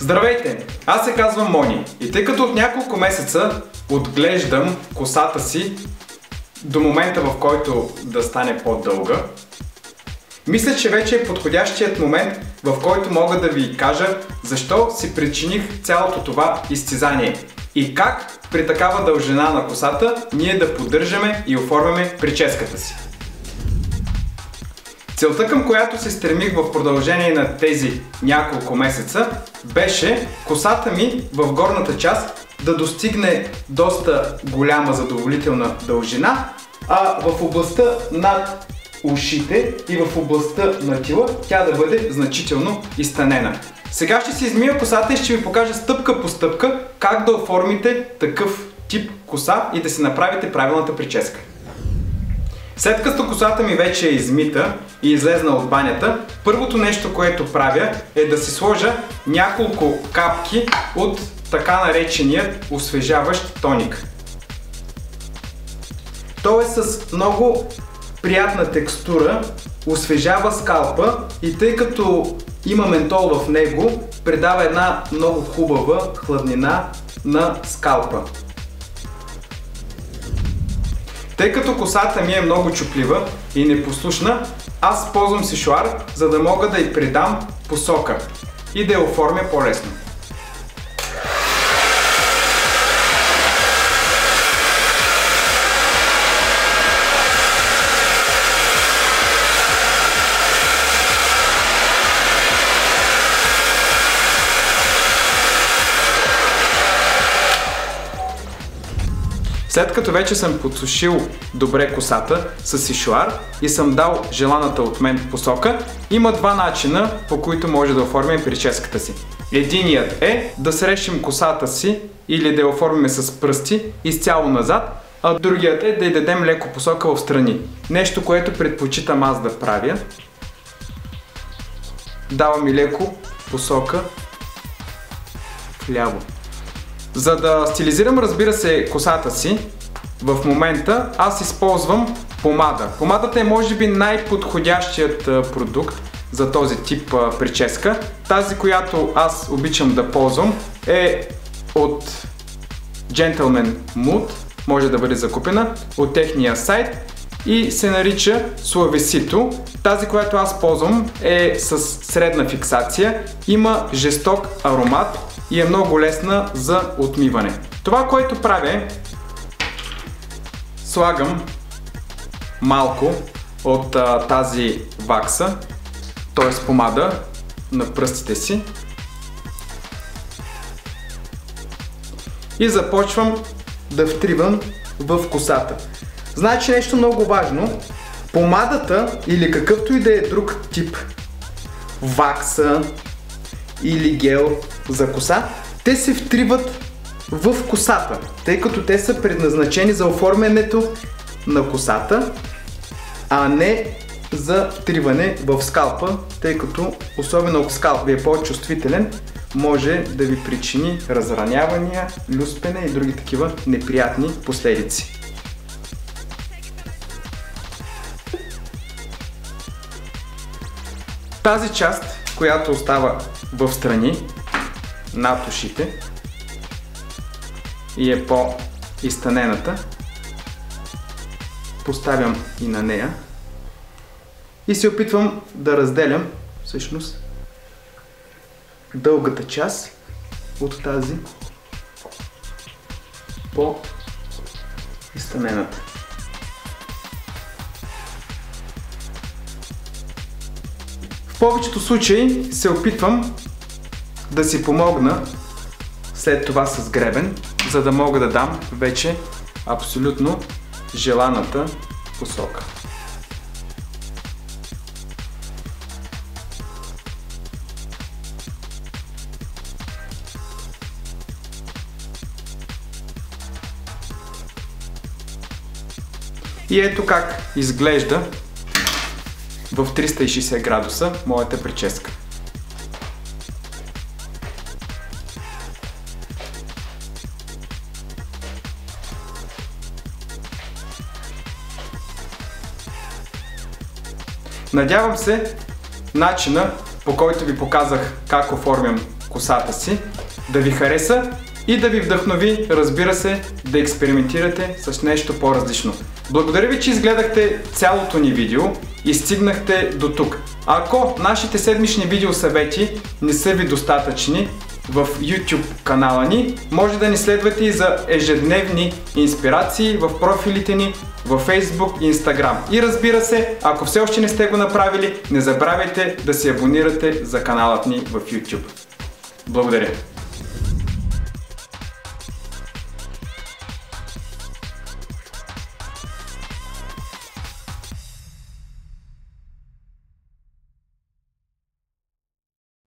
Здравейте! Аз се казвам Мони и тъй като от няколко месеца отглеждам косата си до момента, в който да стане по-дълга, мисля, че вече е подходящият момент, в който мога да ви кажа защо си причиних цялото това изцизание и как при такава дължина на косата ние да поддържаме и оформяме прическата си. Целта, към която се стремих в продължение на тези няколко месеца, беше косата ми в горната част да достигне доста голяма задоволителна дължина, а в областта над ушите и в областта на тила тя да бъде значително изтънена. Сега ще си измия косата и ще ви покажа стъпка по стъпка как да оформите такъв тип коса и да си направите правилната прическа. След като косата ми вече е измита и излезна от банята, първото нещо, което правя, е да си сложа няколко капки от така нареченият освежаващ тоник. Той е с много приятна текстура, освежава скалпа и тъй като има ментол в него, придава една много хубава хладнина на скалпа. Тъй като косата ми е много чуплива и непослушна, аз ползвам сешоар, за да мога да й придам посока и да я оформя по-лесно. След като вече съм подсушил добре косата с сешоар и съм дал желаната от мен посока, има два начина, по които може да оформим прическата си. Единият е да срещим косата си или да я оформим с пръсти изцяло назад, а другият е да й дадем леко посока в страни. Нещо, което предпочитам аз да правя. Давам и леко посока вляво. За да стилизирам, разбира се, косата си, в момента аз използвам помада. Помадата е може би най-подходящият продукт за този тип прическа. Тази, която аз обичам да ползвам, е от Gentleman Mood, може да бъде закупена от техния сайт и се нарича Suavecito. Тази, която аз ползвам, е с средна фиксация, има жесток аромат и е много лесна за отмиване. Това, което правя, слагам малко от тази вакса, т.е. помада, на пръстите си и започвам да втривам в косата. Значи нещо много важно, помадата или какъвто и да е друг тип вакса или гел за коса, те се втриват в косата, тъй като те са предназначени за оформянето на косата, а не за втриване в скалпа, тъй като особено ако скалп ви е по-чувствителен, може да ви причини разранявания, люспене и други такива неприятни последици. Тази част, която остава в страни над ушите и е по-изтънената, поставям и на нея и се опитвам да разделям всъщност дългата част от тази по-изтънената. В повечето случаи се опитвам да си помогна след това с гребен, за да мога да дам вече абсолютно желаната посока. И ето как изглежда в 360 градуса моята прическа. Надявам се начина, по който ви показах как оформям косата си, да ви хареса и да ви вдъхнови, разбира се, да експериментирате с нещо по-различно. Благодаря ви, че изгледахте цялото ни видео и стигнахте до тук. Ако нашите седмични видеосъвети не са ви достатъчни в YouTube канала ни, може да ни следвате и за ежедневни инспирации в профилите ни във Facebook и Instagram. И разбира се, ако все още не сте го направили, не забравяйте да се абонирате за каналът ни в YouTube. Благодаря!